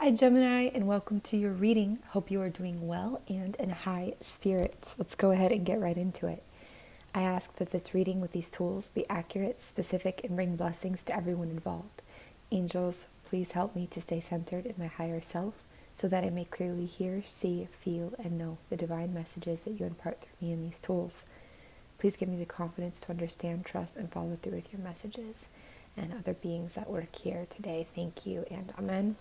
Hi Gemini, and welcome to your reading. Hope you are doing well and in high spirits. Let's go ahead and get right into it. I ask that this reading with these tools be accurate, specific, and bring blessings to everyone involved. Angels, please help me to stay centered in my higher self so that I may clearly hear, see, feel, and know the divine messages that you impart through me in these tools. Please give me the confidence to understand, trust, and follow through with your messages. And other beings that work here today, thank you and amen.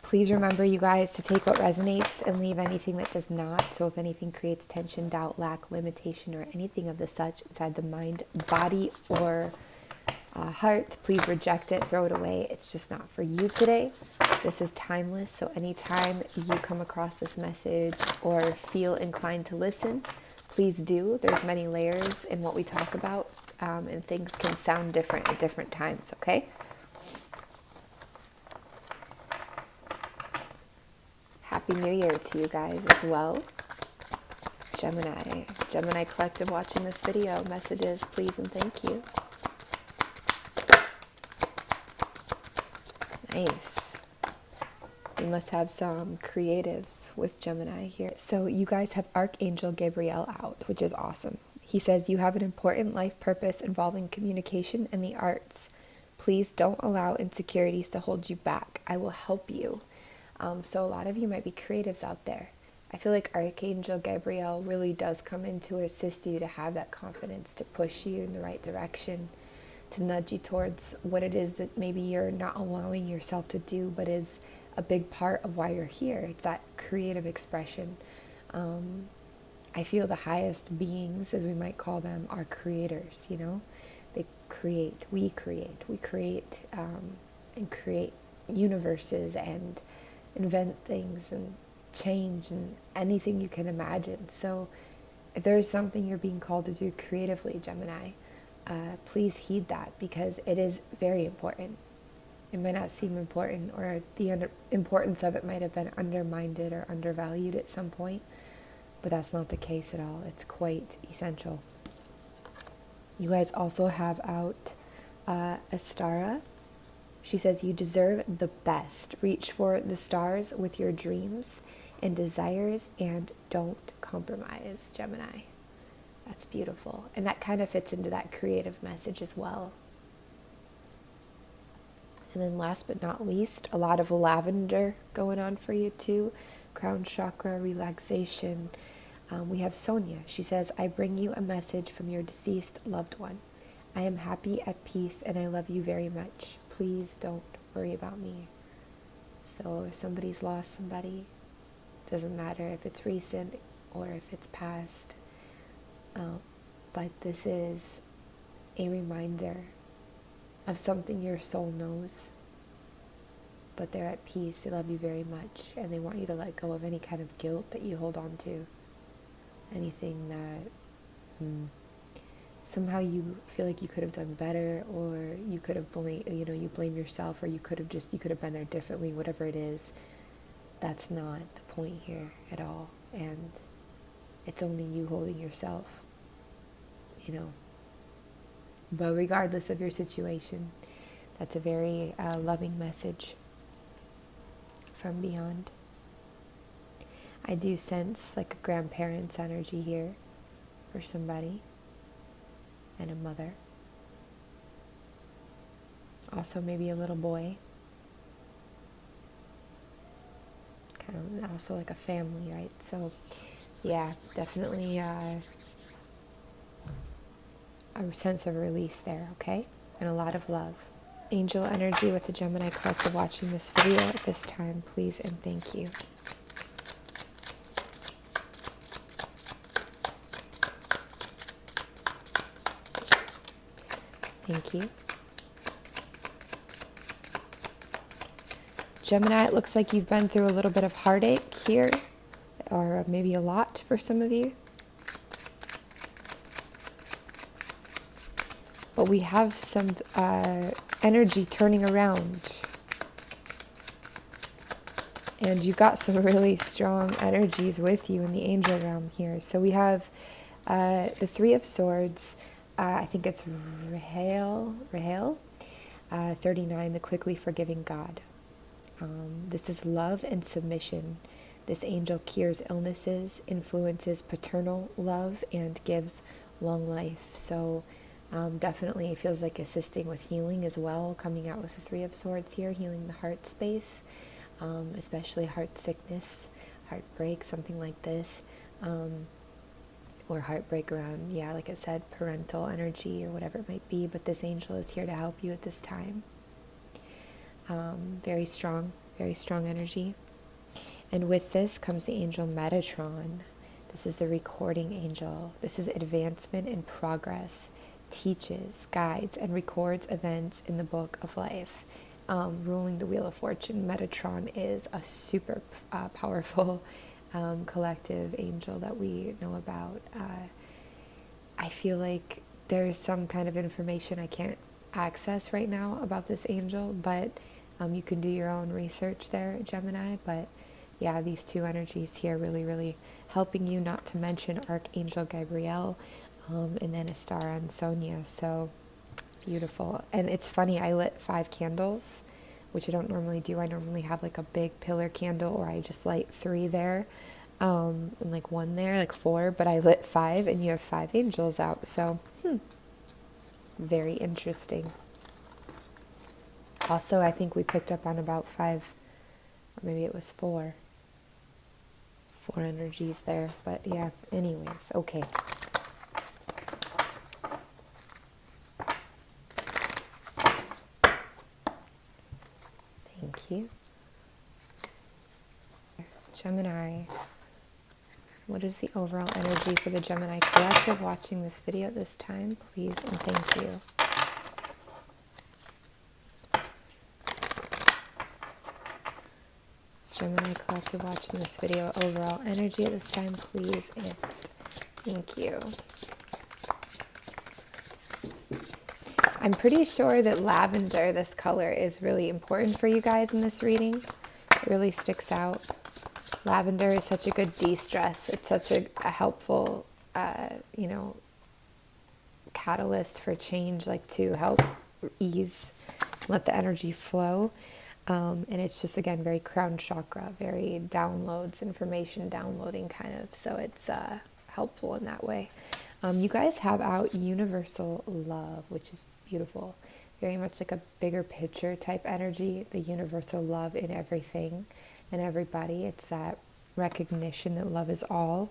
Please remember, you guys, to take what resonates and leave anything that does not. So if anything creates tension, doubt, lack, limitation, or anything of the such inside the mind, body, or heart, please reject it, throw it away. It's just not for you today. This is timeless. So anytime you come across this message or feel inclined to listen, please do. There's many layers in what we talk about, and things can sound different at different times, okay? Happy New Year to you guys as well. Gemini Collective watching this video, messages, please and thank you. Nice. We must have some creatives with Gemini here. So you guys have Archangel Gabriel out, which is awesome. He says, you have an important life purpose involving communication and the arts. Please don't allow insecurities to hold you back. I will help you. So a lot of you might be creatives out there. I feel like Archangel Gabriel really does come in to assist you to have that confidence, to push you in the right direction, to nudge you towards what it is that maybe you're not allowing yourself to do, but is a big part of why you're here. It's that creative expression. I feel the highest beings, as we might call them, are creators, you know? They create, we create, and create universes and invent things and change and anything you can imagine. So if there's something you're being called to do creatively, Gemini, please heed that, because it is very important. It might not seem important, or the importance of it might have been undermined or undervalued at some point, but that's not the case at all. It's quite essential. You guys also have out Astara. She says, you deserve the best. Reach for the stars with your dreams and desires and don't compromise, Gemini. That's beautiful. And that kind of fits into that creative message as well. And then last but not least, a lot of lavender going on for you too. Crown chakra, relaxation. We have Sonia. She says, I bring you a message from your deceased loved one. I am happy, at peace, and I love you very much. Please don't worry about me. So if somebody's lost somebody, doesn't matter if it's recent or if it's past, but this is a reminder of something your soul knows, but they're at peace, they love you very much, and they want you to let go of any kind of guilt that you hold on to, anything that somehow you feel like you could have done better, or you could have you blame yourself, or you could have been there differently, whatever it is. That's not the point here at all, and it's only you holding yourself, But regardless of your situation, that's a very loving message from beyond. I do sense like a grandparent's energy here for somebody, and a mother. Also maybe a little boy. Kind of also like a family, right? So yeah, definitely a sense of release there, okay? And a lot of love. Angel energy with the Gemini Collective watching this video at this time, please and thank you. Thank you. Gemini, it looks like you've been through a little bit of heartache here, or maybe a lot for some of you. But we have some energy turning around. And you got some really strong energies with you in the angel realm here. So we have the Three of Swords. I think it's Rahel. 39, the quickly forgiving God. This is love and submission. This angel cures illnesses, influences paternal love, and gives long life. So definitely feels like assisting with healing as well, coming out with the Three of Swords here, healing the heart space, especially heart sickness, heartbreak, something like this. Or heartbreak around, yeah, like I said, parental energy or whatever it might be. But this angel is here to help you at this time. Very strong energy. And with this comes the angel Metatron. This is the recording angel. This is advancement and progress, teaches, guides, and records events in the book of life. Ruling the Wheel of Fortune. Metatron is a super powerful collective angel that we know about. I feel like there's some kind of information I can't access right now about this angel, but you can do your own research there, Gemini. But yeah, these two energies here really, really helping you, not to mention Archangel Gabriel, and then a star on Sonia. So beautiful. And it's funny, I lit 5 candles, which I don't normally do. I normally have like a big pillar candle, or I just light 3 there, and like 1 there, like 4, but I lit 5, and you have 5 angels out. So very interesting. Also, I think we picked up on about 5, or maybe it was 4 energies there. But yeah, anyways, okay. Thank you. Gemini, what is the overall energy for the Gemini collective watching this video at this time, please, and thank you. Gemini collective watching this video, overall energy at this time, please, and thank you. I'm pretty sure that lavender, this color, is really important for you guys in this reading. It really sticks out. Lavender is such a good de-stress. It's such a helpful, catalyst for change, like to help ease, let the energy flow. And it's just, again, very crown chakra, very downloads, information downloading kind of. So it's helpful in that way. You guys have out universal love, which is beautiful. Very much like a bigger picture type energy, the universal love in everything and everybody. It's that recognition that love is all.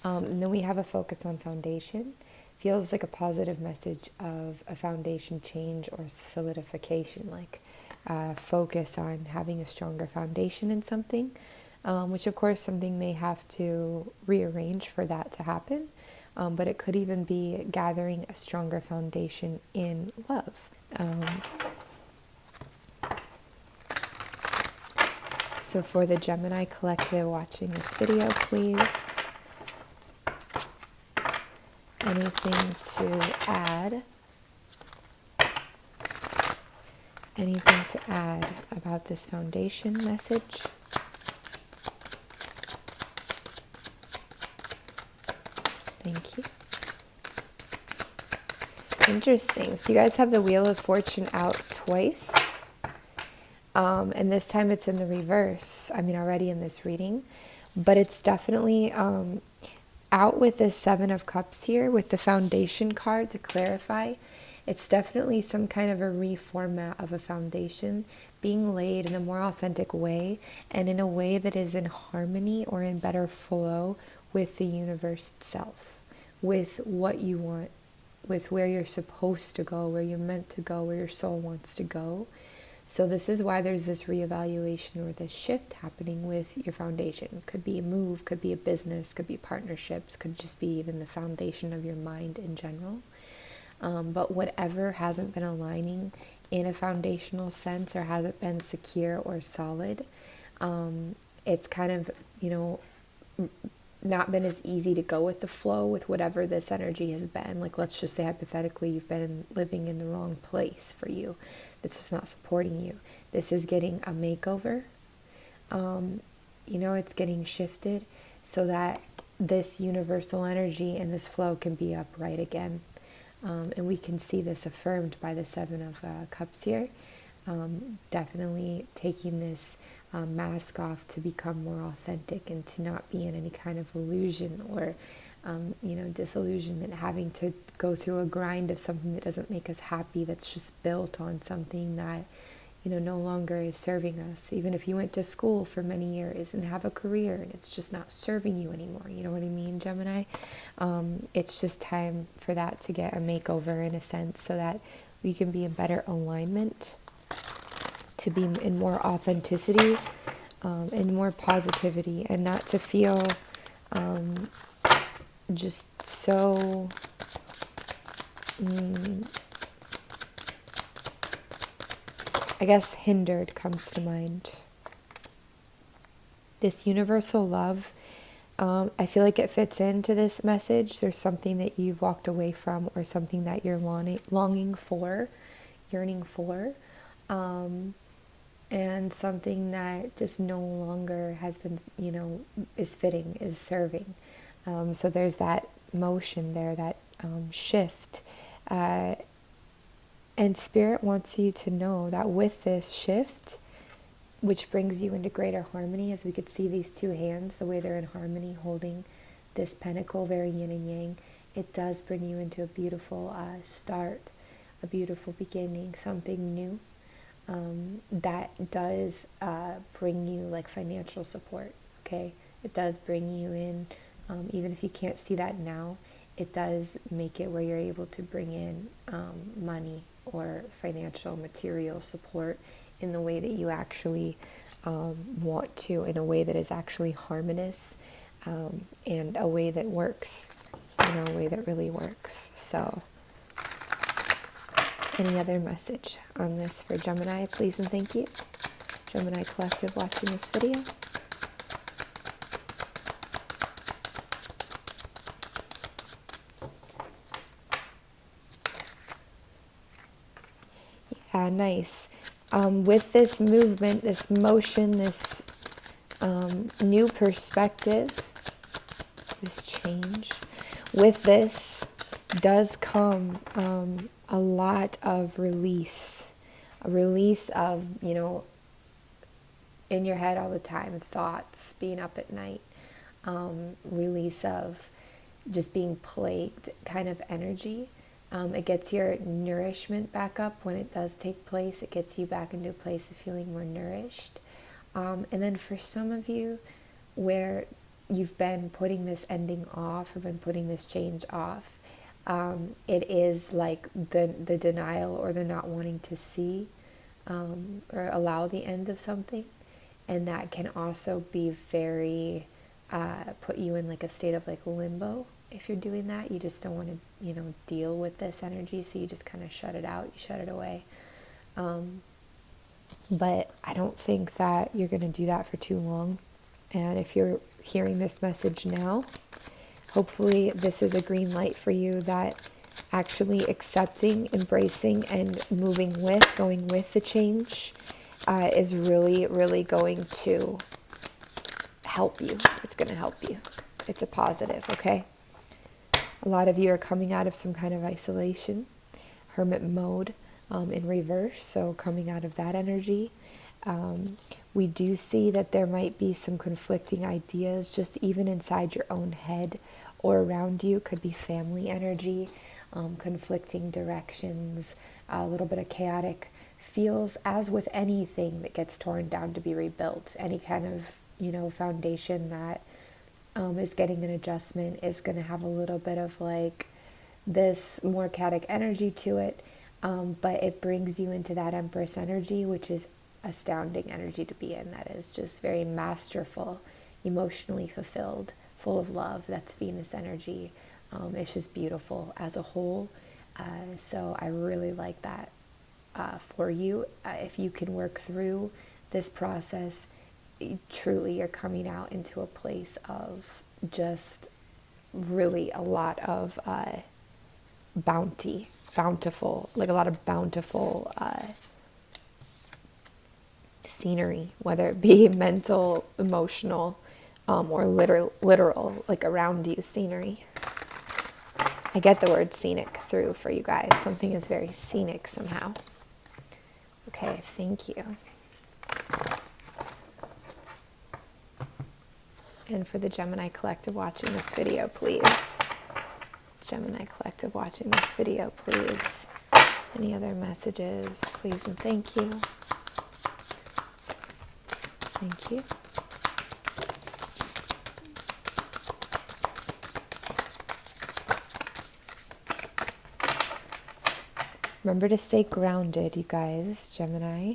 And then we have a focus on foundation. Feels like a positive message of a foundation change or solidification, like focus on having a stronger foundation in something, which of course something may have to rearrange for that to happen. But it could even be gathering a stronger foundation in love. So for the Gemini collective watching this video, please, anything to add? Anything to add about this foundation message? Thank you. Interesting. So you guys have the Wheel of Fortune out twice. And this time it's in the reverse. I mean, already in this reading. But it's definitely out with the 7 of Cups here with the foundation card to clarify. It's definitely some kind of a reformat of a foundation being laid in a more authentic way and in a way that is in harmony or in better flow with the universe itself, with what you want, with where you're supposed to go, where you're meant to go, where your soul wants to go. So this is why there's this reevaluation or this shift happening with your foundation. Could be a move, could be a business, could be partnerships, could just be even the foundation of your mind in general. But whatever hasn't been aligning in a foundational sense or hasn't been secure or solid, it's kind of, not been as easy to go with the flow with whatever this energy has been. Like, let's just say hypothetically you've been living in the wrong place for you. That's just not supporting you. This is getting a makeover. It's getting shifted so that this universal energy and this flow can be upright again. And we can see this affirmed by the Seven of Cups here. Definitely taking this mask off to become more authentic and to not be in any kind of illusion or disillusionment, having to go through a grind of something that doesn't make us happy, that's just built on something that no longer is serving us. Even if you went to school for many years and have a career and it's just not serving you anymore, you know what I mean, Gemini? It's just time for that to get a makeover in a sense, so that we can be in better alignment, to be in more authenticity, and more positivity, and not to feel just so I guess hindered comes to mind. This universal love, I feel like it fits into this message. There's something that you've walked away from, or something that you're longing for, yearning for, and something that just no longer has been, is fitting, is serving. So there's that motion there, that shift. And Spirit wants you to know that with this shift, which brings you into greater harmony, as we could see these two hands, the way they're in harmony, holding this pentacle, very yin and yang, it does bring you into a beautiful start, a beautiful beginning, something new. That does bring you like financial support, okay? It does bring you in, even if you can't see that now, it does make it where you're able to bring in money or financial material support in the way that you actually want to, in a way that is actually harmonious, and a way that works, a way that really works. So any other message on this for Gemini, please and thank you. Gemini Collective watching this video. Yeah, nice. With this movement, this motion, this new perspective, this change, with this does come a lot of release. A release of, in your head all the time, thoughts, being up at night, release of just being plagued kind of energy. It gets your nourishment back up when it does take place. It gets you back into a place of feeling more nourished. And then for some of you, where you've been putting this ending off, or been putting this change off, it is like the denial, or the not wanting to see or allow the end of something. And that can also be very, put you in like a state of like limbo. If you're doing that, you just don't want to, deal with this energy, so you just kind of shut it out, you shut it away. But I don't think that you're going to do that for too long. And if you're hearing this message now, hopefully this is a green light for you, that actually accepting, embracing, and moving with, going with the change is really, really going to help you. It's going to help you. It's a positive, okay? A lot of you are coming out of some kind of isolation, hermit mode, in reverse, so coming out of that energy. We do see that there might be some conflicting ideas, just even inside your own head or around you. Could be family energy, conflicting directions, a little bit of chaotic feels, as with anything that gets torn down to be rebuilt. Any kind of, foundation that is getting an adjustment is going to have a little bit of like this more chaotic energy to it, but it brings you into that Empress energy, which is astounding energy to be in. That is just very masterful, emotionally fulfilled, full of love. That's Venus energy. It's just beautiful as a whole. So I really like that for you. If you can work through this process, truly you're coming out into a place of just really a lot of bountiful, like a lot of bountiful scenery, whether it be mental, emotional, or literal, like around you scenery. I get the word scenic through for you guys. Something is very scenic somehow. Okay, thank you. And for the Gemini Collective watching this video, please. Gemini Collective watching this video, please. Any other messages, please and thank you. Thank you. Remember to stay grounded, you guys, Gemini.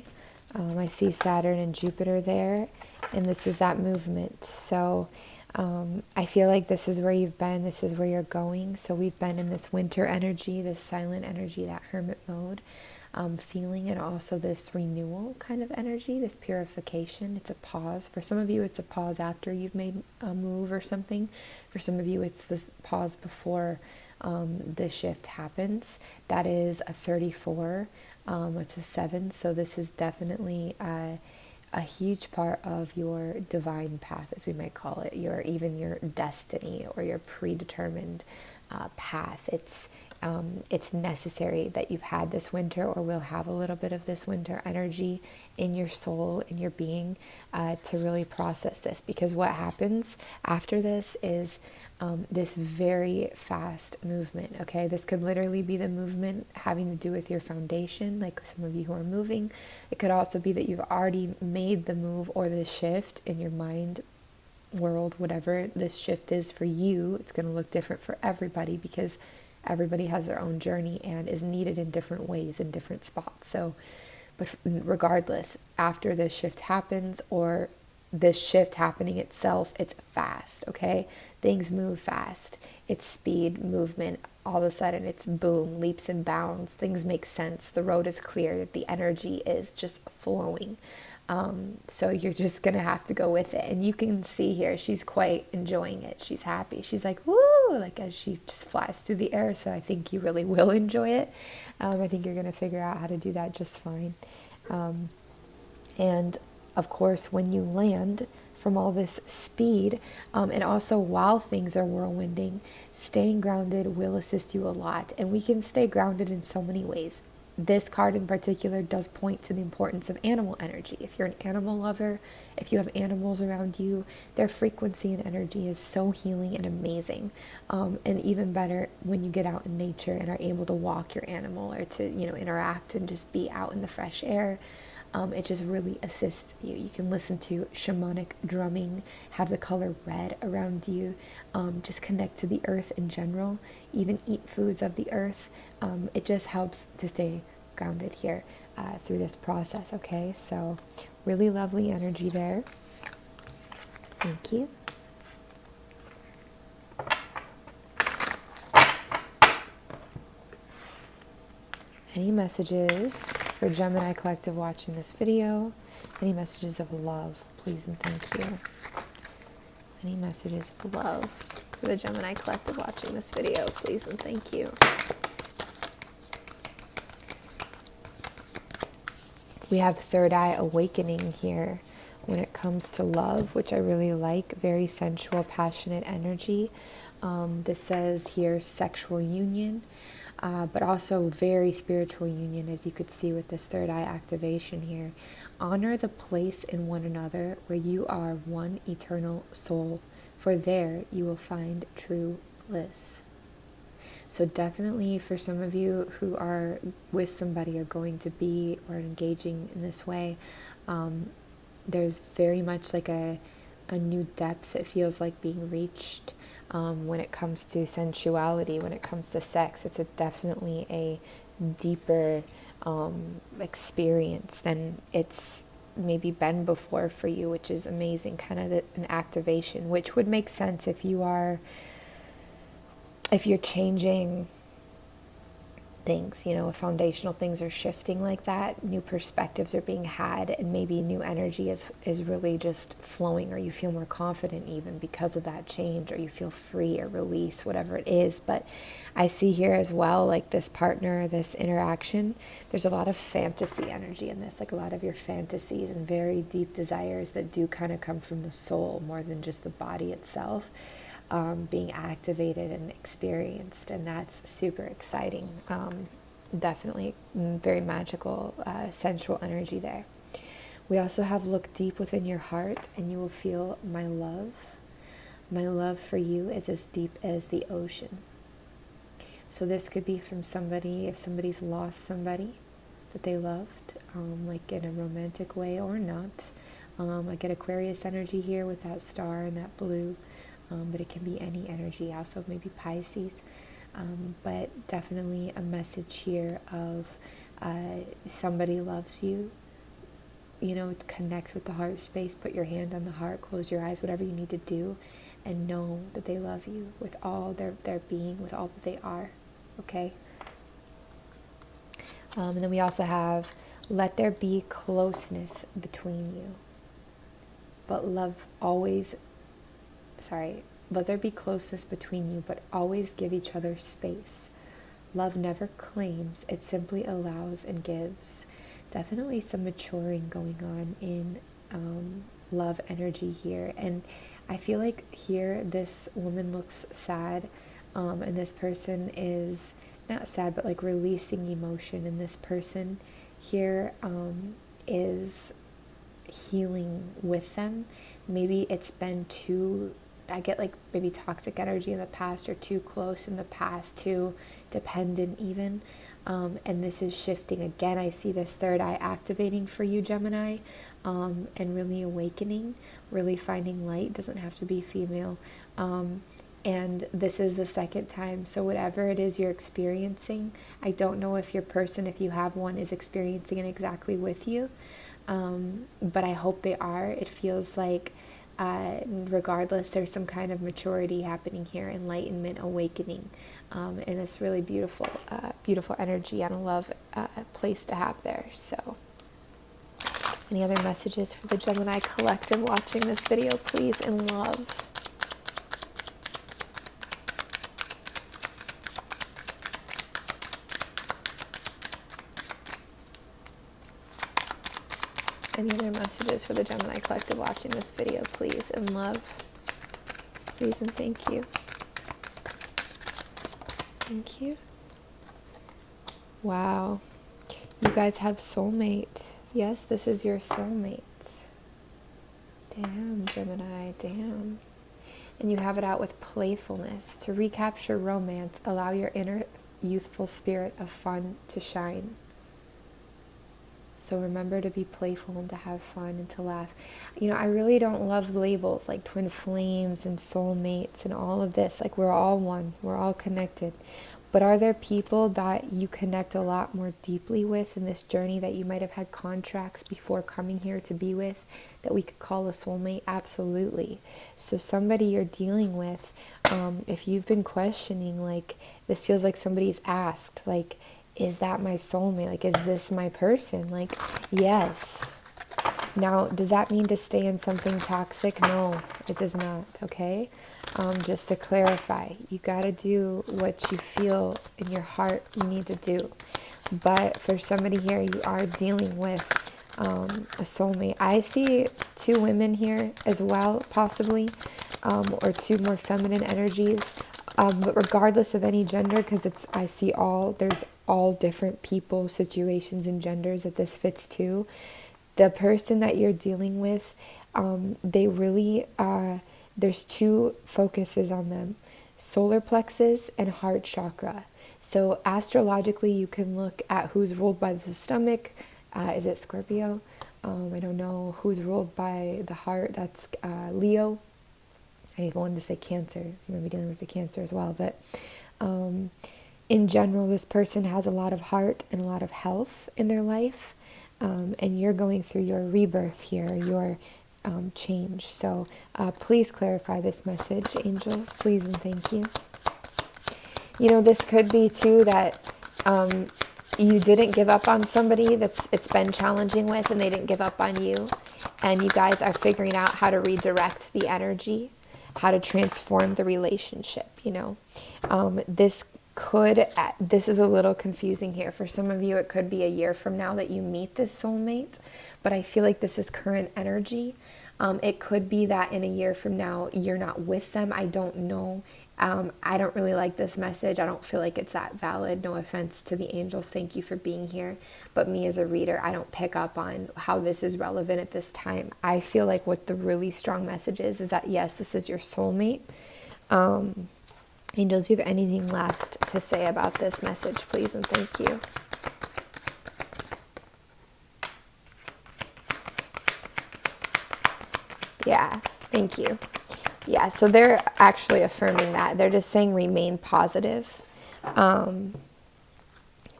I see Saturn and Jupiter there, and this is that movement. So I feel like this is where you've been, this is where you're going. So we've been in this winter energy, this silent energy, that hermit mode feeling, and also this renewal kind of energy, this purification. It's a pause. For some of you, it's a pause after you've made a move or something. For some of you, it's this pause before the shift happens. That is a 34. It's a 7. So this is definitely a huge part of your divine path, as we might call it, even your destiny or your predetermined path. It's necessary that you've had this winter, or will have a little bit of this winter energy in your soul, in your being, to really process this. Because what happens after this is this very fast movement, okay? This could literally be the movement having to do with your foundation, like some of you who are moving. It could also be that you've already made the move or the shift in your mind, world, whatever this shift is for you. It's going to look different for everybody, because everybody has their own journey and is needed in different ways in different spots. So, but regardless, after this shift happens, or this shift happening itself, it's fast, okay? Things move fast. It's speed, movement. All of a sudden, it's boom, leaps and bounds. Things make sense. The road is clear. The energy is just flowing. So you're just going to have to go with it. And you can see here, she's quite enjoying it. She's happy. She's like, woo, like as she just flies through the air. So I think you really will enjoy it. I think you're going to figure out how to do that just fine. And of course, when you land from all this speed, and also while things are whirlwinding, staying grounded will assist you a lot. And we can stay grounded in so many ways. This card in particular does point to the importance of animal energy. If you're an animal lover, if you have animals around you, their frequency and energy is so healing and amazing. And even better when you get out in nature and are able to walk your animal, or to, interact and just be out in the fresh air. It just really assists you. You can listen to shamanic drumming, have the color red around you, just connect to the earth in general, even eat foods of the earth. It just helps to stay grounded here through this process, okay? So really lovely energy there. Thank you. Any messages for Gemini Collective watching this video? Any messages of love, please and thank you. Any messages of love for the Gemini Collective watching this video, please and thank you. We have third eye awakening here when it comes to love, which I really like. Very sensual, passionate energy. This says here sexual union. But also very spiritual union, as you could see with this third eye activation here. Honor the place in one another where you are one eternal soul, for there you will find true bliss. So definitely for some of you who are with somebody, or going to be, or engaging in this way, there's very much like a new depth. It feels like being reached. When it comes to sensuality, when it comes to sex, it's definitely a deeper experience than it's maybe been before for you, which is amazing. Kind of an activation, which would make sense if you're changing things, if foundational things are shifting like that, new perspectives are being had, and maybe new energy is really just flowing, or you feel more confident even because of that change, or you feel free or release, whatever it is. But I see here as well, like this partner, this interaction, there's a lot of fantasy energy in this, like a lot of your fantasies and very deep desires that do kind of come from the soul more than just the body itself. being activated and experienced, and that's super exciting. Definitely very magical, sensual energy there. We also have look deep within your heart and you will feel my love. My love for you is as deep as the ocean. So this could be from somebody, if somebody's lost somebody that they loved, like in a romantic way or not. I get Aquarius energy here with that star and that blue, but it can be any energy, also maybe Pisces. But definitely a message here of somebody loves you. You know, connect with the heart space, put your hand on the heart, close your eyes, whatever you need to do, and know that they love you with all their being, with all that they are, okay? And then we also have, let there be closeness between you, but let there be closeness between you, but always give each other space. Love never claims, it simply allows and gives. Definitely some maturing going on in love energy here. And I feel like here this woman looks sad, and this person is not sad, but like releasing emotion. And this person here is healing with them. Maybe it's been too, I get like maybe toxic energy in the past, or too close in the past, too dependent even. And this is shifting again. I see this third eye activating for you, Gemini, and really awakening, really finding light. Doesn't have to be female. And this is the second time. So whatever it is you're experiencing, I don't know if your person, if you have one, is experiencing it exactly with you. But I hope they are. It feels like regardless, there's some kind of maturity happening here, enlightenment, awakening, and it's really beautiful, beautiful energy, and a love place to have there. So any other messages for the Gemini collective watching this video, please, in love? Any other messages for the Gemini collective watching this video, please, in love? Please and thank you. Thank you. Wow. You guys have soulmate. Yes, this is your soulmate. Damn, Gemini, damn. And you have it out with playfulness. To recapture romance, allow your inner youthful spirit of fun to shine. So remember to be playful and to have fun and to laugh. You know, I really don't love labels like twin flames and soulmates and all of this. Like, we're all one. We're all connected. But are there people that you connect a lot more deeply with in this journey that you might have had contracts before coming here to be with that we could call a soulmate? Absolutely. So somebody you're dealing with, if you've been questioning, like, this feels like somebody's asked, like, is that my soulmate? Like, is this my person? Like, yes. Now, does that mean to stay in something toxic? No, it does not, okay? Just to clarify, you got to do what you feel in your heart you need to do. But for somebody here, you are dealing with a soulmate. I see two women here as well, possibly, or two more feminine energies. But regardless of any gender, because I see there's all different people, situations, and genders that this fits to. The person that you're dealing with, they really, there's two focuses on them: solar plexus and heart chakra. So astrologically, you can look at who's ruled by the stomach. Is it Scorpio? I don't know. Who's ruled by the heart? That's Leo. I wanted to say Cancer, so you might be dealing with the Cancer as well. But in general, this person has a lot of heart and a lot of health in their life. And you're going through your rebirth here, your change. So please clarify this message, angels, please and thank you. You know, this could be too that you didn't give up on somebody it's been challenging with, and they didn't give up on you. And you guys are figuring out how to redirect the energy, how to transform the relationship, you know. This this is a little confusing here. For some of you, it could be a year from now that you meet this soulmate, but I feel like this is current energy. It could be that in a year from now, you're not with them. I don't know. I don't really like this message. I don't feel like it's that valid. No offense to the angels. Thank you for being here. But me as a reader, I don't pick up on how this is relevant at this time. I feel like what the really strong message is that, yes, this is your soulmate. Angels, do you have anything last to say about this message, please? And thank you. Yeah, thank you. Yeah, so they're actually affirming that. They're just saying remain positive.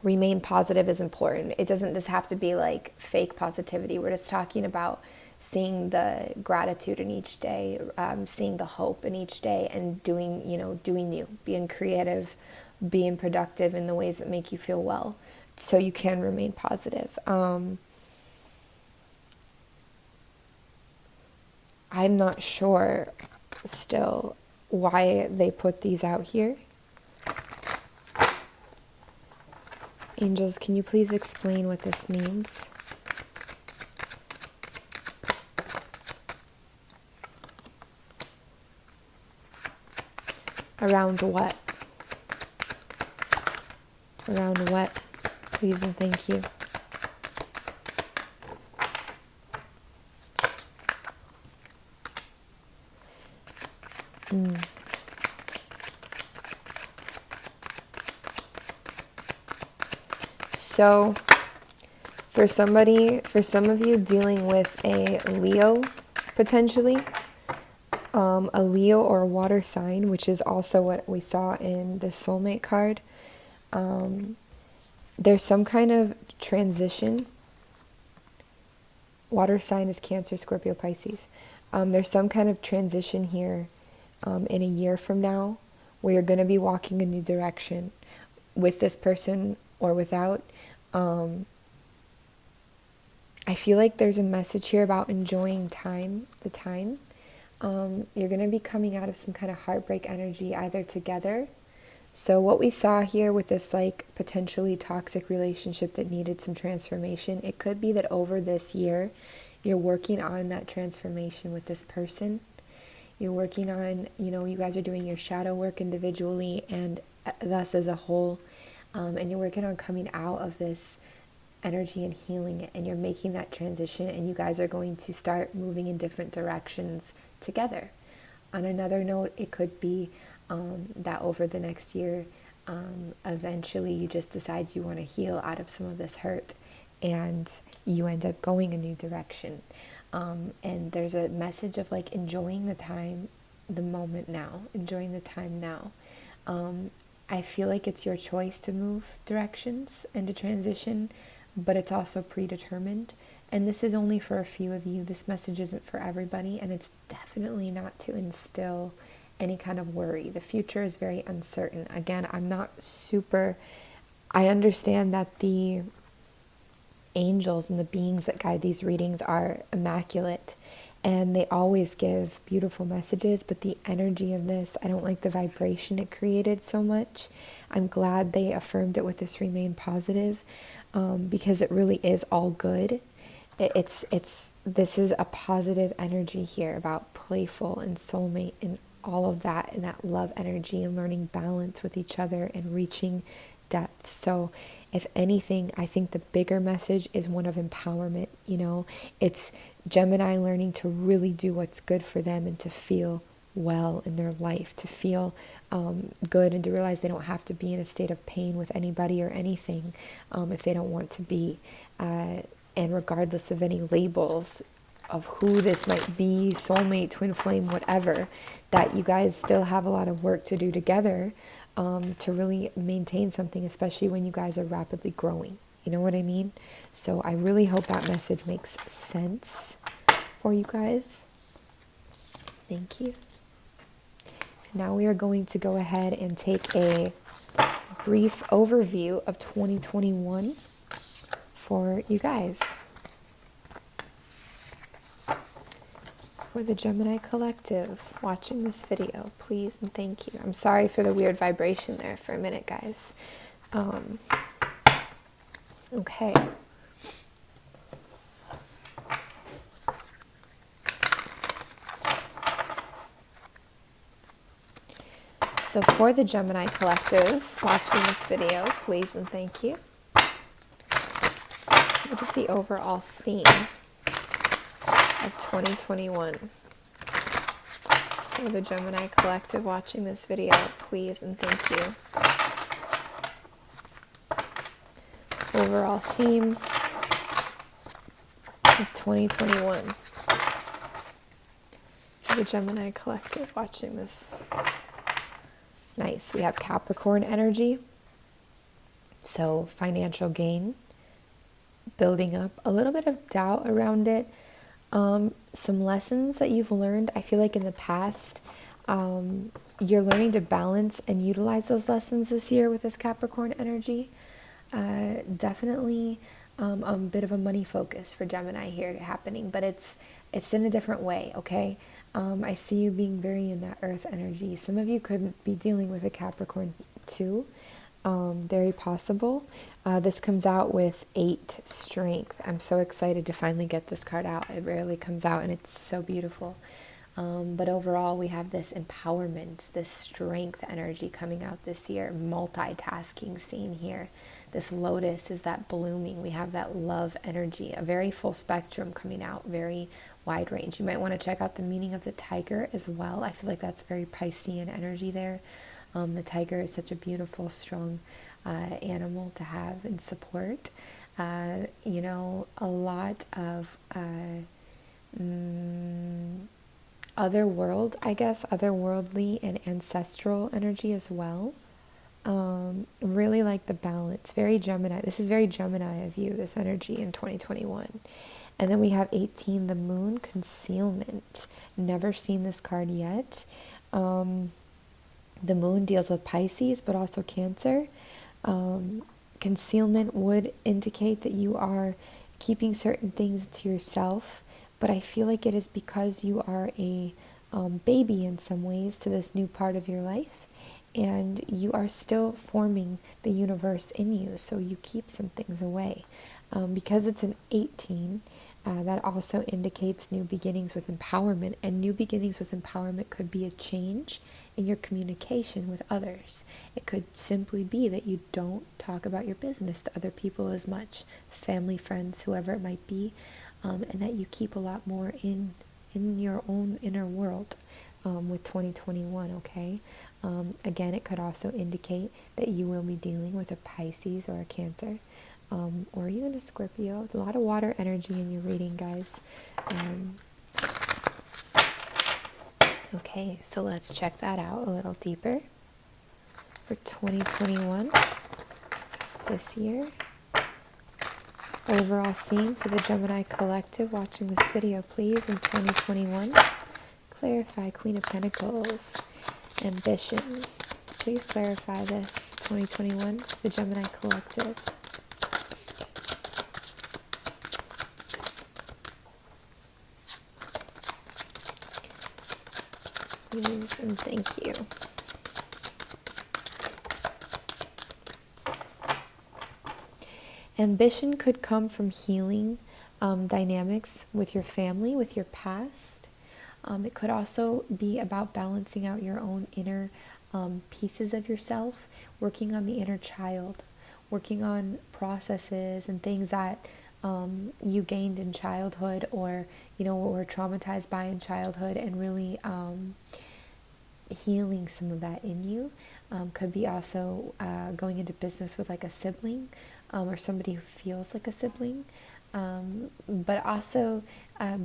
Remain positive is important. It doesn't just have to be like fake positivity. We're just talking about seeing the gratitude in each day, seeing the hope in each day, and doing you, being creative, being productive in the ways that make you feel well, so you can remain positive. I'm not sure still why they put these out here. Angels, can you please explain what this means? Around what? Around what? Please and thank you. So, for some of you dealing with a Leo, potentially, a Leo or a water sign, which is also what we saw in the soulmate card, there's some kind of transition. Water sign is Cancer, Scorpio, Pisces. There's some kind of transition here in a year from now where you're going to be walking a new direction with this person or without. I feel like there's a message here about enjoying the time. You're going to be coming out of some kind of heartbreak energy, either together. So what we saw here with this like potentially toxic relationship that needed some transformation, it could be that over this year, you're working on that transformation with this person. You're working on, you guys are doing your shadow work individually and thus as a whole. And you're working on coming out of this energy and healing it, and you're making that transition, and you guys are going to start moving in different directions together. On another note, it could be that over the next year, eventually you just decide you want to heal out of some of this hurt, and you end up going a new direction. And there's a message of like enjoying the time, the moment now, enjoying the time now. I feel like it's your choice to move directions and to transition, but it's also predetermined. And this is only for a few of you. This message isn't for everybody, and it's definitely not to instill any kind of worry. The future is very uncertain. Again, I understand that the angels and the beings that guide these readings are immaculate, and they always give beautiful messages, but the energy of this, I don't like the vibration it created so much. I'm glad they affirmed it with this remain positive, because it really is all good. This is a positive energy here about playful and soulmate and all of that, and that love energy and learning balance with each other and reaching depth. So if anything, I think the bigger message is one of empowerment. It's Gemini learning to really do what's good for them and to feel well in their life, to feel good, and to realize they don't have to be in a state of pain with anybody or anything if they don't want to be, and regardless of any labels of who this might be, soulmate, twin flame, whatever, that you guys still have a lot of work to do together to really maintain something, especially when you guys are rapidly growing. You know what I mean? So I really hope that message makes sense for you guys. Thank you. Now we are going to go ahead and take a brief overview of 2021 for you guys. for the Gemini collective watching this video, please and thank you. I'm sorry for the weird vibration there for a minute, guys. Okay. So for the Gemini collective watching this video, please and thank you. What is the overall theme of 2021? For the Gemini collective watching this video, please and thank you. Overall theme of 2021. For the Gemini collective watching this. Nice. We have Capricorn energy. So financial gain. Building up a little bit of doubt around it. Some lessons that you've learned. I feel like in the past, you're learning to balance and utilize those lessons this year with this Capricorn energy. Definitely a bit of a money focus for Gemini here happening, but it's in a different way, okay? I see you being very in that earth energy. Some of you could be dealing with a Capricorn too. Very possible. This comes out with 8 strength. I'm so excited to finally get this card out. It rarely comes out and it's so beautiful. But overall, we have this empowerment, this strength energy coming out this year, multitasking seen here. This lotus is that blooming. We have that love energy, a very full spectrum coming out, very wide range. You might want to check out the meaning of the tiger as well. I feel like that's very Piscean energy there. The tiger is such a beautiful, strong animal to have and support. You know, a lot of otherworld, I guess, otherworldly and ancestral energy as well. Really like the balance. Very Gemini. This is very Gemini of you, this energy in 2021. And then we have 18, the moon, concealment. Never seen this card yet. The moon deals with Pisces, but also Cancer. Concealment would indicate that you are keeping certain things to yourself, but I feel like it is because you are a baby in some ways to this new part of your life, and you are still forming the universe in you, so you keep some things away. Because it's an 18, that also indicates new beginnings with empowerment, and new beginnings with empowerment could be a change in your communication with others. It could simply be that you don't talk about your business to other people as much, family, friends, whoever it might be, and that you keep a lot more in your own inner world with 2021, okay? Again, it could also indicate that you will be dealing with a Pisces or a Cancer, or even a Scorpio. A lot of water energy in your reading, guys. Okay, so let's check that out a little deeper for 2021 this year. Overall theme for the Gemini collective watching this video, please, in 2021. Clarify, Queen of Pentacles, ambition. Please clarify this, 2021, the Gemini collective. Please and thank you. Ambition could come from healing dynamics with your family, with your past. It could also be about balancing out your own inner pieces of yourself, working on the inner child, working on processes and things that you gained in childhood, or were traumatized by in childhood, and really healing some of that in you. Could be also going into business with like a sibling, or somebody who feels like a sibling, but also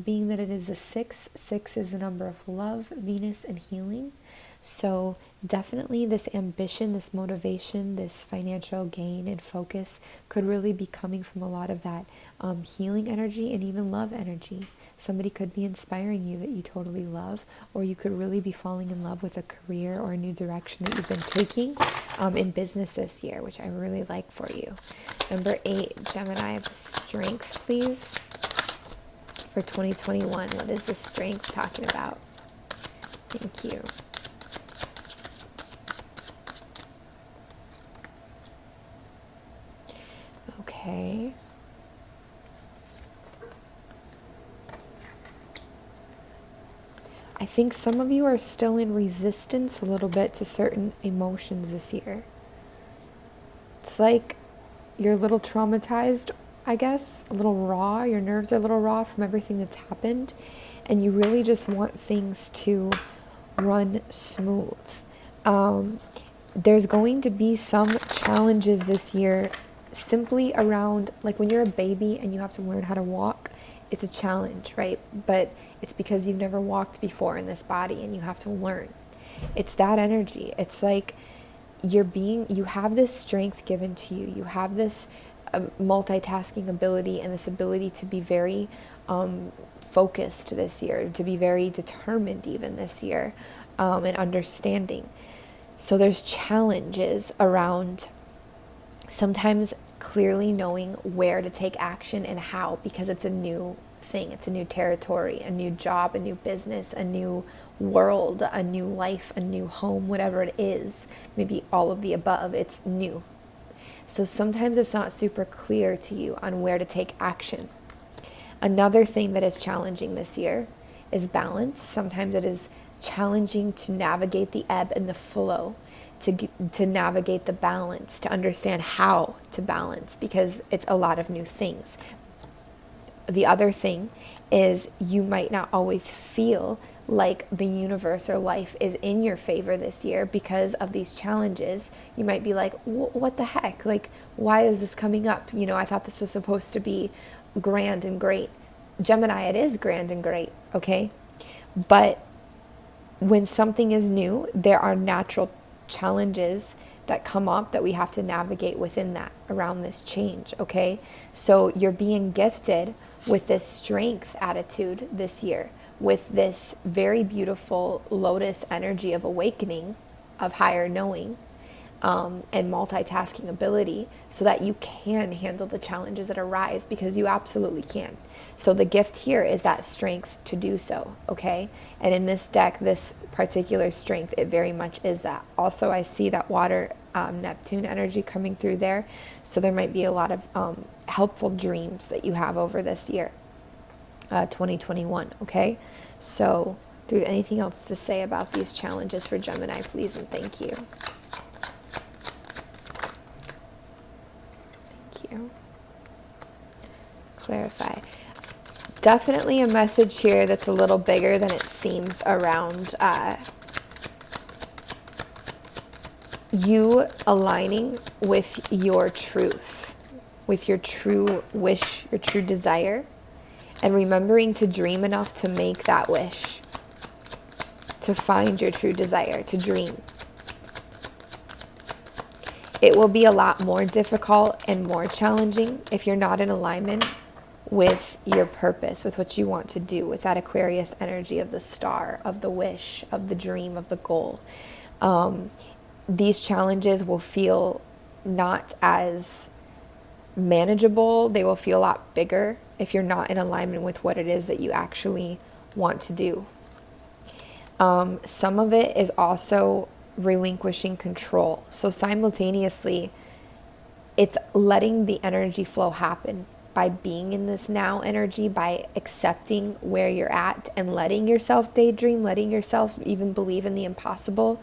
being that it is a 6 is the number of love, Venus, and healing. So definitely this ambition, this motivation, this financial gain and focus could really be coming from a lot of that healing energy and even love energy. Somebody could be inspiring you that you totally love, or you could really be falling in love with a career or a new direction that you've been taking in business this year, which I really like for you. Number 8, Gemini, the strength, please. for 2021. What is the strength talking about? Thank you. Okay. I think some of you are still in resistance a little bit to certain emotions this year. It's like you're a little traumatized, I guess, a little raw. Your nerves are a little raw from everything that's happened. And you really just want things to run smooth. There's going to be some challenges this year simply around, like when you're a baby and you have to learn how to walk, it's a challenge, right? But it's because you've never walked before in this body and you have to learn. It's that energy. It's like you have this strength given to you. You have this multitasking ability and this ability to be very focused this year, to be very determined even this year, and understanding. So there's challenges around sometimes clearly knowing where to take action and how, because it's a new thing, it's a new territory, a new job, a new business, a new world, a new life, a new home, whatever it is, maybe all of the above, it's new. So sometimes it's not super clear to you on where to take action. Another thing that is challenging this year is balance. Sometimes it is challenging to navigate the ebb and the flow, to navigate the balance, to understand how to balance, because it's a lot of new things. The other thing is you might not always feel like the universe or life is in your favor this year because of these challenges. You might be like, what the heck? Like, why is this coming up? You know, I thought this was supposed to be grand and great. Gemini, it is grand and great, okay? But when something is new, there are natural challenges that come up that we have to navigate within that, around this change, okay? So you're being gifted with this strength attitude this year, with this very beautiful lotus energy of awakening, of higher knowing, and multitasking ability, so that you can handle the challenges that arise, because you absolutely can. So the gift here is that strength to do so, okay? And in this deck, this particular strength, it very much is that. Also, I see that water Neptune energy coming through there, so there might be a lot of helpful dreams that you have over this year, 2021, okay? So do you have anything else to say about these challenges for Gemini, please, and thank you. Clarify. Definitely a message here that's a little bigger than it seems around you aligning with your truth, with your true wish, your true desire, and remembering to dream enough to make that wish, to find your true desire, to dream. It will be a lot more difficult and more challenging if you're not in alignment with your purpose, with what you want to do, with that Aquarius energy of the star, of the wish, of the dream, of the goal. These challenges will feel not as manageable. They will feel a lot bigger if you're not in alignment with what it is that you actually want to do. Some of it is also relinquishing control. So simultaneously, it's letting the energy flow happen by being in this now energy, by accepting where you're at and letting yourself daydream, letting yourself even believe in the impossible.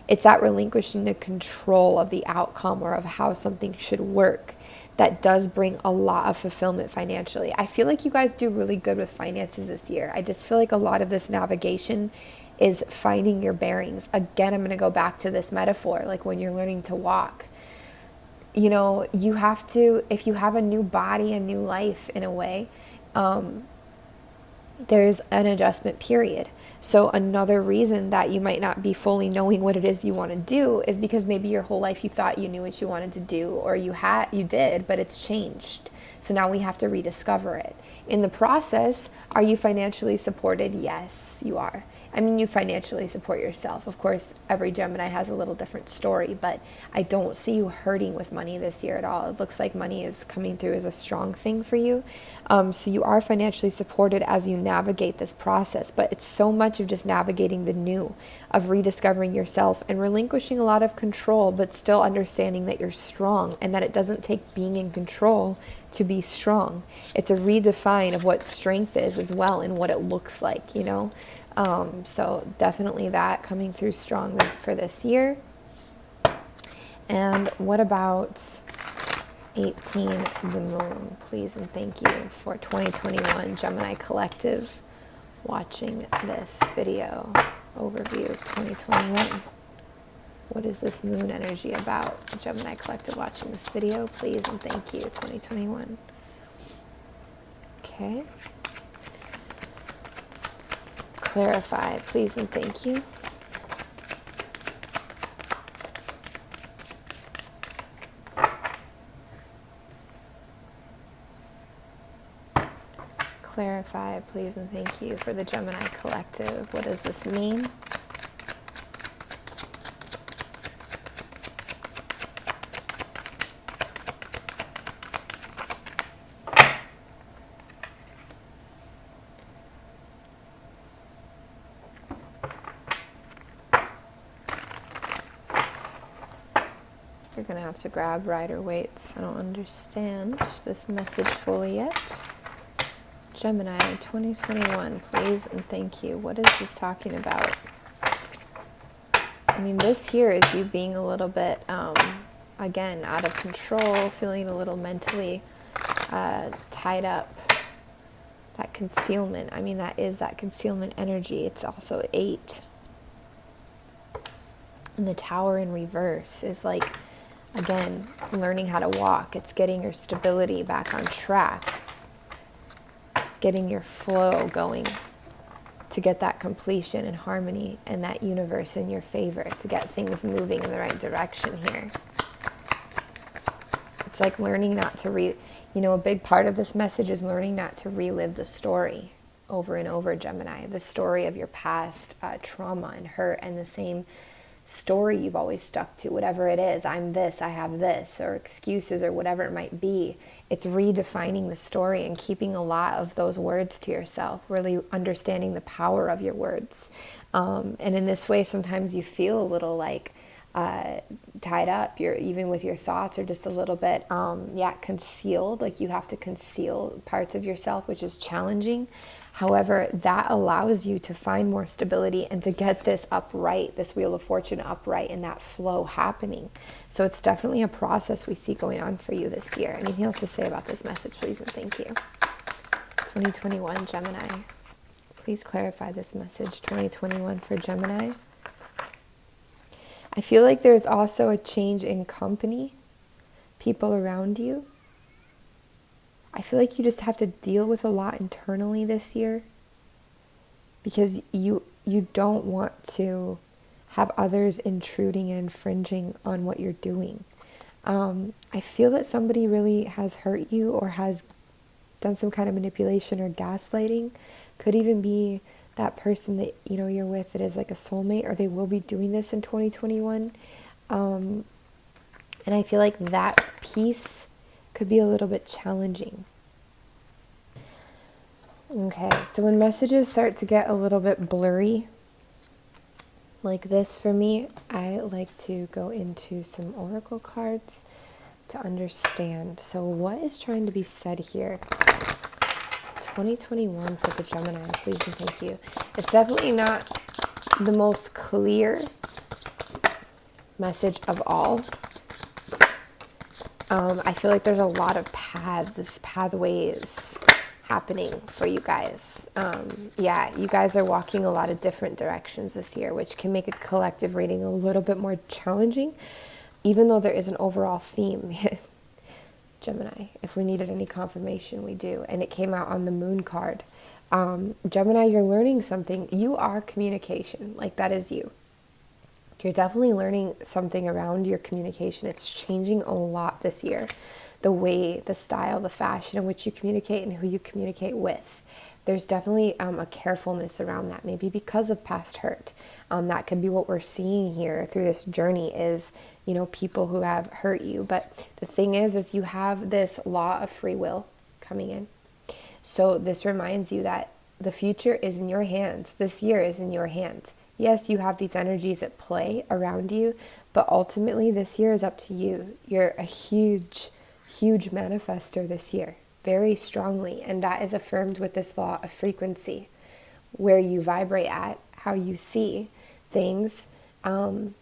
It's that relinquishing the control of the outcome or of how something should work that does bring a lot of fulfillment financially. I feel like you guys do really good with finances this year. I just feel like a lot of this navigation is finding your bearings. Again, I'm going to go back to this metaphor, like when you're learning to walk. You know, you have to, if you have a new body, a new life in a way, there's an adjustment period. So another reason that you might not be fully knowing what it is you want to do is because maybe your whole life you thought you knew what you wanted to do, or you did, but it's changed. So now we have to rediscover it. In the process, are you financially supported? Yes, you are. I mean, you financially support yourself. Of course, every Gemini has a little different story, but I don't see you hurting with money this year at all. It looks like money is coming through as a strong thing for you. So you are financially supported as you navigate this process, but it's so much of just navigating the new, of rediscovering yourself and relinquishing a lot of control, but still understanding that you're strong and that it doesn't take being in control to be strong. It's a redefine of what strength is as well and what it looks like, you know? So definitely that coming through strong for this year. And what about 18, the moon? Please and thank you for 2021 Gemini Collective watching this video overview of 2021. What is this moon energy about? Gemini Collective watching this video, please and thank you, 2021. Okay. Clarify, please and thank you. Clarify, please and thank you for the Gemini Collective. What does this mean? You're going to have to grab Rider-Waite's. I don't understand this message fully yet. Gemini 2021, please and thank you. What is this talking about? I mean, this here is you being a little bit, again, out of control, feeling a little mentally tied up. That concealment, I mean, that is that concealment energy. It's also 8. And the Tower in reverse is like, again, learning how to walk. It's getting your stability back on track. Getting your flow going to get that completion and harmony and that universe in your favor, to get things moving in the right direction here. It's like learning not to a big part of this message is learning not to relive the story over and over, Gemini. The story of your past trauma and hurt, and the same story you've always stuck to, whatever it is. I'm this, I have this, or excuses, or whatever it might be. It's redefining the story and keeping a lot of those words to yourself, really understanding the power of your words. And in this way, sometimes you feel a little like tied up. You're even with your thoughts are just a little bit, concealed. Like you have to conceal parts of yourself, which is challenging. However, that allows you to find more stability and to get this upright, this Wheel of Fortune upright, and that flow happening. So it's definitely a process we see going on for you this year. Anything else to say about this message, please and thank you. 2021 Gemini. Please clarify this message, 2021 for Gemini. I feel like there's also a change in company, people around you. I feel like you just have to deal with a lot internally this year because you don't want to have others intruding and infringing on what you're doing. I feel that somebody really has hurt you or has done some kind of manipulation or gaslighting. Could even be that person that you're with that is like a soulmate, or they will be doing this in 2021. And I feel like that piece could be a little bit challenging. Okay, so when messages start to get a little bit blurry, like this for me, I like to go into some oracle cards to understand. So what is trying to be said here? 2021 for the Gemini, please and thank you. It's definitely not the most clear message of all. I feel like there's a lot of pathways happening for you guys. You guys are walking a lot of different directions this year, which can make a collective reading a little bit more challenging, even though there is an overall theme. Gemini, if we needed any confirmation, we do. And it came out on the moon card. Gemini, you're learning something. You are communication. Like, that is you. You're definitely learning something around your communication. It's changing a lot this year. The way, the style, the fashion in which you communicate and who you communicate with. There's definitely a carefulness around that, maybe because of past hurt. That could be what we're seeing here through this journey is, you know, people who have hurt you. But the thing is you have this law of free will coming in. So this reminds you that the future is in your hands. This year is in your hands. Yes, you have these energies at play around you, but ultimately this year is up to you. You're a huge, huge manifester this year, very strongly. And that is affirmed with this law of frequency, where you vibrate at, how you see things. And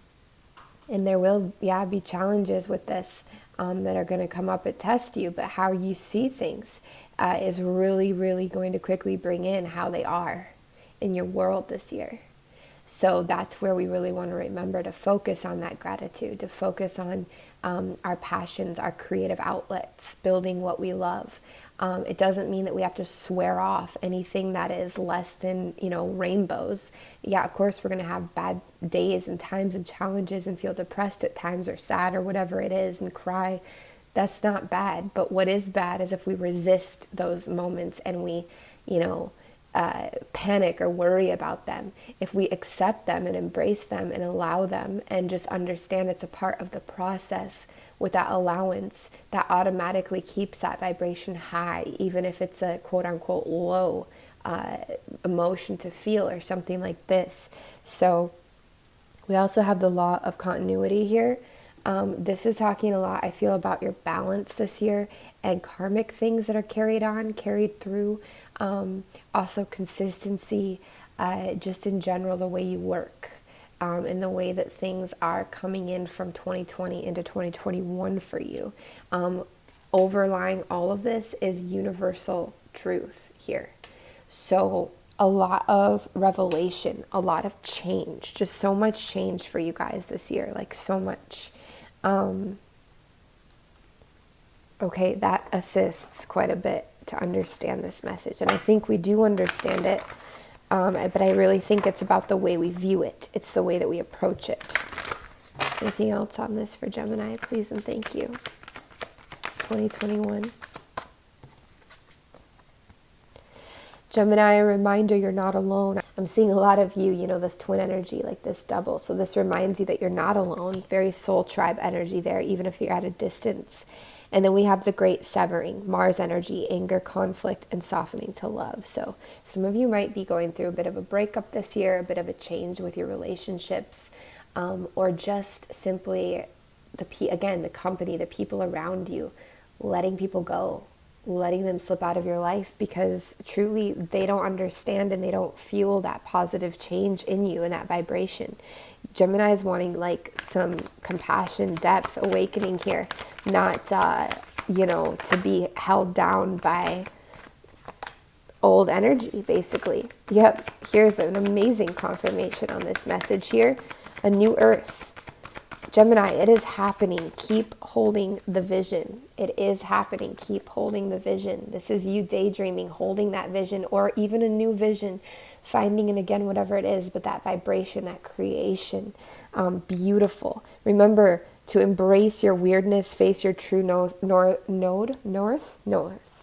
there will, be challenges with this that are going to come up and test you. But how you see things is really, really going to quickly bring in how they are in your world this year. So that's where we really want to remember to focus on that gratitude, to focus on our passions, our creative outlets, building what we love. It doesn't mean that we have to swear off anything that is less than, rainbows. Yeah, of course, we're going to have bad days and times and challenges and feel depressed at times or sad or whatever it is and cry. That's not bad. But what is bad is if we resist those moments and we, panic or worry about them. If we accept them and embrace them and allow them and just understand it's a part of the process, with that allowance, that automatically keeps that vibration high, even if it's a quote unquote low emotion to feel or something like this. So we also have the law of continuity here. This is talking a lot, I feel, about your balance this year and karmic things that are carried through. Also consistency, just in general, the way you work, and the way that things are coming in from 2020 into 2021 for you. Overlying all of this is universal truth here. So a lot of revelation, a lot of change, just so much change for you guys this year, like so much. Okay, that assists quite a bit to understand this message. And I think we do understand it, but I really think it's about the way we view it. It's the way that we approach it. Anything else on this for Gemini, please and thank you. 2021. Gemini, a reminder you're not alone. I'm seeing a lot of you, this twin energy, like this double. So this reminds you that you're not alone. Very soul tribe energy there, even if you're at a distance. And then we have the great severing, Mars energy, anger, conflict, and softening to love. So some of you might be going through a bit of a breakup this year, a bit of a change with your relationships, or just simply, the company, the people around you, letting people go, letting them slip out of your life because truly they don't understand and they don't feel that positive change in you and that vibration. Gemini is wanting like some compassion, depth, awakening here, not, to be held down by old energy, basically. Yep, here's an amazing confirmation on this message here. A new earth. Gemini, it is happening. Keep holding the vision. It is happening. Keep holding the vision. This is you daydreaming, holding that vision, or even a new vision, finding it again, whatever it is, but that vibration, that creation, beautiful. Remember to embrace your weirdness, face your true north,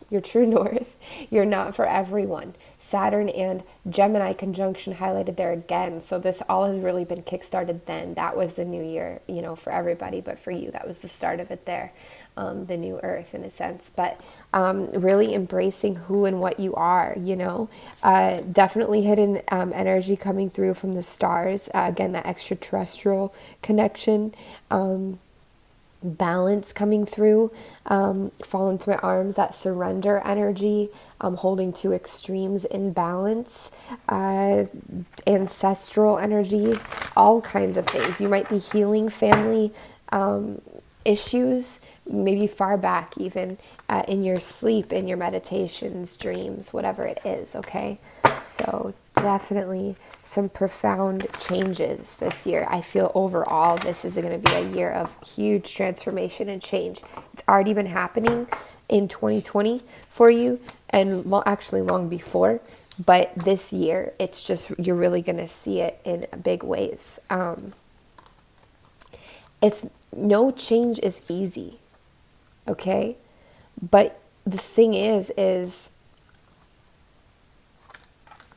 your true north. You're not for everyone. Saturn and Gemini conjunction highlighted there again. So this all has really been kickstarted then. That was the new year, for everybody, but for you, that was the start of it there. The new earth in a sense, but really embracing who and what you are, definitely hidden energy coming through from the stars. Again, that extraterrestrial connection. Balance coming through, fall into my arms, that surrender energy, holding two extremes in balance, ancestral energy, all kinds of things. You might be healing family issues, maybe far back even, in your sleep, in your meditations, dreams, whatever it is, okay? So definitely some profound changes this year. I feel overall this is going to be a year of huge transformation and change. It's already been happening in 2020 for you, and actually long before, But this year, it's just, you're really going to see it in big ways. It's no change is easy, okay? But the thing is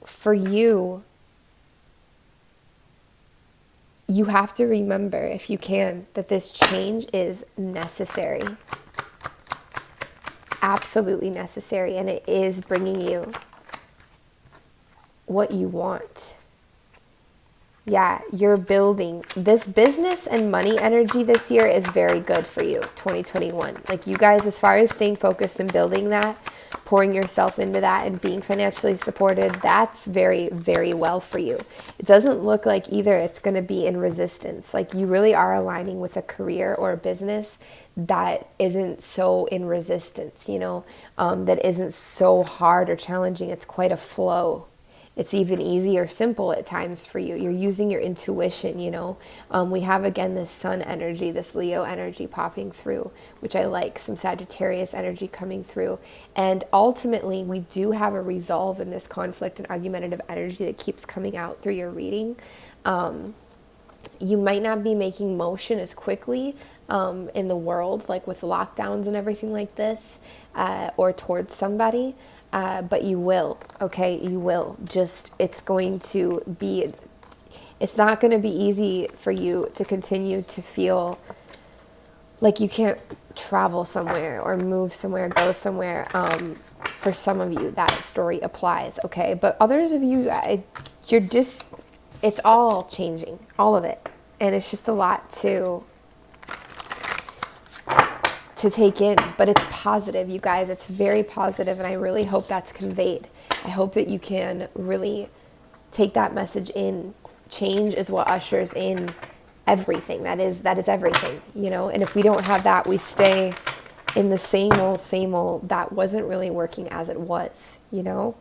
for you, you have to remember, if you can, that this change is necessary. Absolutely necessary. And it is bringing you what you want. Yeah, you're building this business and money energy this year is very good for you, 2021. Like, you guys, as far as staying focused and building that, pouring yourself into that and being financially supported, that's very, very well for you. It doesn't look like either it's going to be in resistance. Like, you really are aligning with a career or a business that isn't so in resistance, you know, that isn't so hard or challenging. It's quite a flow. It's even easy or simple at times for you. You're using your intuition, you know. We have, again, this sun energy, this Leo energy popping through, which I like, some Sagittarius energy coming through. And ultimately, we do have a resolve in this conflict and argumentative energy that keeps coming out through your reading. You might not be making motion as quickly in the world, like with lockdowns and everything like this, or towards somebody. But you will, okay? You will. Just, it's going to be, it's not going to be easy for you to continue to feel like you can't travel somewhere or move somewhere, go somewhere. For some of you, that story applies, okay? But others of you, you're just, it's all changing, all of it. And it's just a lot to take in, but it's positive, you guys. It's very positive, and I really hope that's conveyed. I hope that you can really take that message in. Change is what ushers in everything. That is everything, you know. And if we don't have that, we stay in the same old that wasn't really working as it was, you know.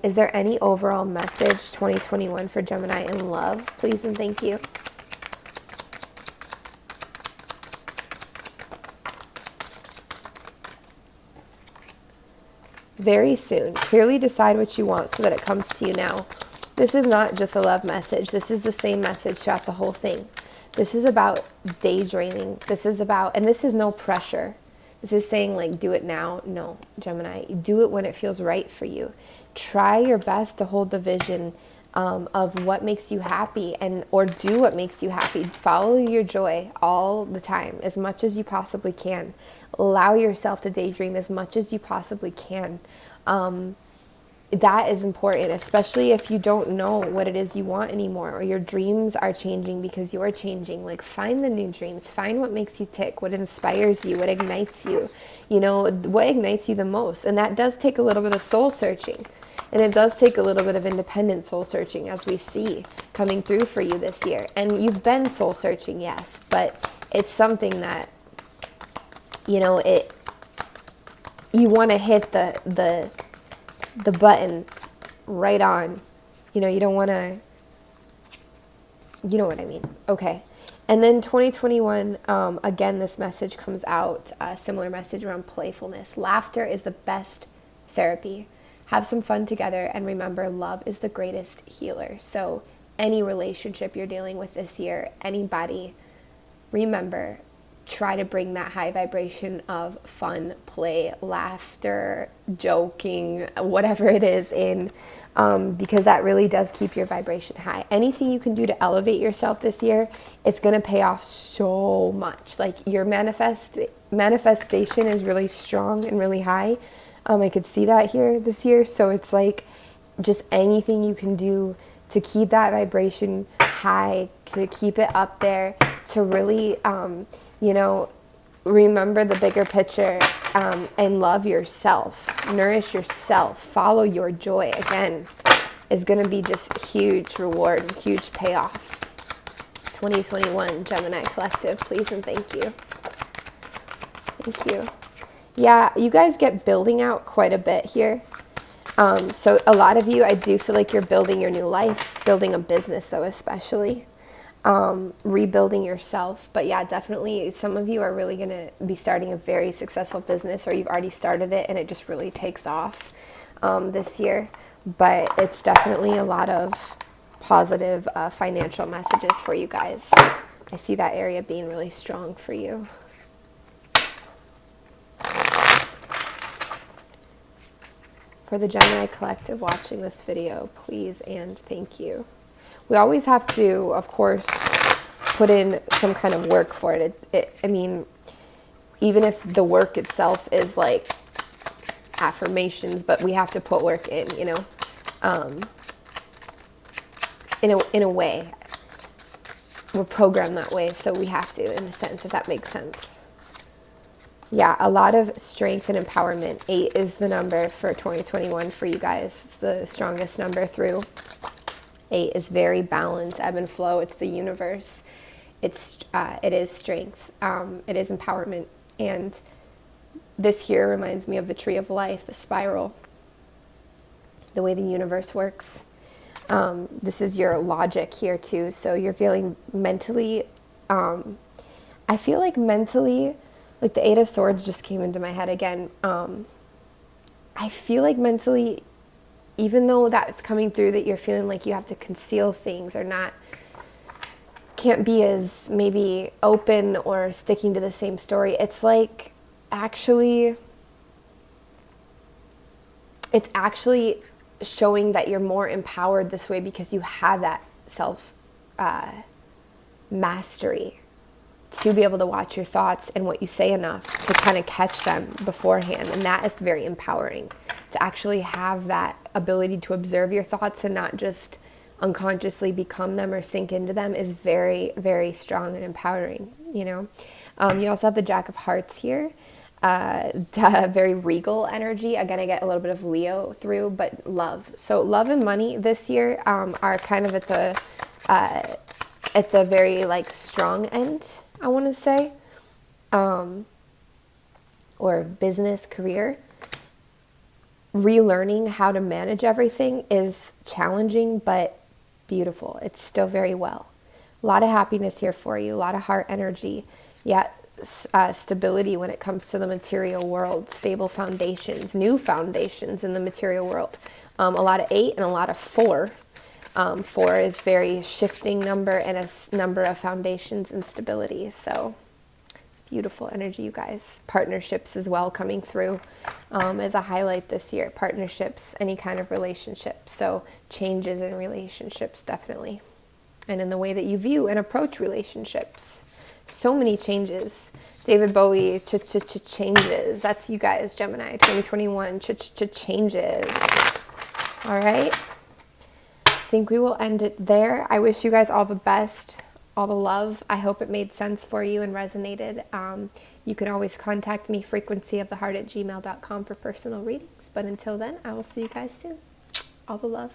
Is there any overall message 2021 for Gemini in love, please and thank you? Very soon. Clearly decide what you want so that it comes to you now. This is not just a love message. This is the same message throughout the whole thing. This is about daydreaming. This is about, and this is no pressure. This is saying, like, do it now. No, Gemini, do it when it feels right for you. Try your best to hold the vision of what makes you happy, or do what makes you happy. Follow your joy all the time, as much as you possibly can. Allow yourself to daydream as much as you possibly can. That is important, especially if you don't know what it is you want anymore, or your dreams are changing because you're changing. Like, find the new dreams, find what makes you tick, what inspires you, what ignites you, you know, what ignites you the most. And that does take a little bit of soul searching. And it does take a little bit of independent soul searching, as we see coming through for you this year. And you've been soul searching, yes, but it's something that, you know, you want to hit the button right on. You know, you don't want to, you know what I mean. Okay. And then 2021, again, this message comes out, a similar message around playfulness. Laughter is the best therapy. Have some fun together, and remember, love is the greatest healer. So any relationship you're dealing with this year, anybody, remember, try to bring that high vibration of fun, play, laughter, joking, whatever it is in, because that really does keep your vibration high. Anything you can do to elevate yourself this year, it's going to pay off so much. Like, your manifestation is really strong and really high. I could see that here this year. So it's like, just anything you can do to keep that vibration high, to keep it up there, to really, you know, remember the bigger picture, and love yourself, nourish yourself, follow your joy, again, is going to be just huge reward, huge payoff. 2021 Gemini Collective, please and thank you. Thank you. Yeah, you guys get building out quite a bit here. So a lot of you, I do feel like you're building your new life, building a business though, especially. Rebuilding yourself. But yeah, definitely some of you are really going to be starting a very successful business, or you've already started it and it just really takes off. this year, but it's definitely a lot of positive financial messages for you guys. I see that area being really strong for you. For the Gemini collective watching this video, please and thank you. We always have to, of course, put in some kind of work for it. I mean, even if the work itself is like affirmations, but we have to put work in, you know, in a way. We're programmed that way, so we have to, in a sense, if that makes sense. Yeah, a lot of strength and empowerment. 8 is the number for 2021 for you guys. It's the strongest number through. 8 is very balanced, ebb and flow. It's the universe. It is strength. It is empowerment. And this here reminds me of the tree of life, the spiral, the way the universe works. This is your logic here too. So you're feeling mentally, I feel like mentally, like the 8 of Swords just came into my head again. I feel like mentally, even though that's coming through that you're feeling like you have to conceal things or can't be as maybe open or sticking to the same story. It's like it's actually showing that you're more empowered this way because you have that self mastery to be able to watch your thoughts and what you say enough to kind of catch them beforehand. And that is very empowering, to actually have that ability to observe your thoughts and not just unconsciously become them or sink into them is very, very strong and empowering, you know. You also have the Jack of Hearts here. Very regal energy. Again, I get a little bit of Leo through, but love. So love and money this year are kind of at the very like strong end, I want to say, or business, career. Relearning how to manage everything is challenging, but beautiful. It's still very well. A lot of happiness here for you, a lot of heart energy, yet stability when it comes to the material world, stable foundations, new foundations in the material world. A lot of 8 and a lot of 4. 4 is very shifting number and a number of foundations and stability. So beautiful energy, you guys. Partnerships as well coming through as a highlight this year. Partnerships, any kind of relationship. So changes in relationships, definitely. And in the way that you view and approach relationships. So many changes. David Bowie, changes. That's you guys, Gemini, 2021, changes. All right. I think we will end it there. I wish you guys all the best, all the love. I hope it made sense for you and resonated. You can always contact me, frequencyoftheheart@gmail.com for personal readings. But until then, I will see you guys soon. All the love.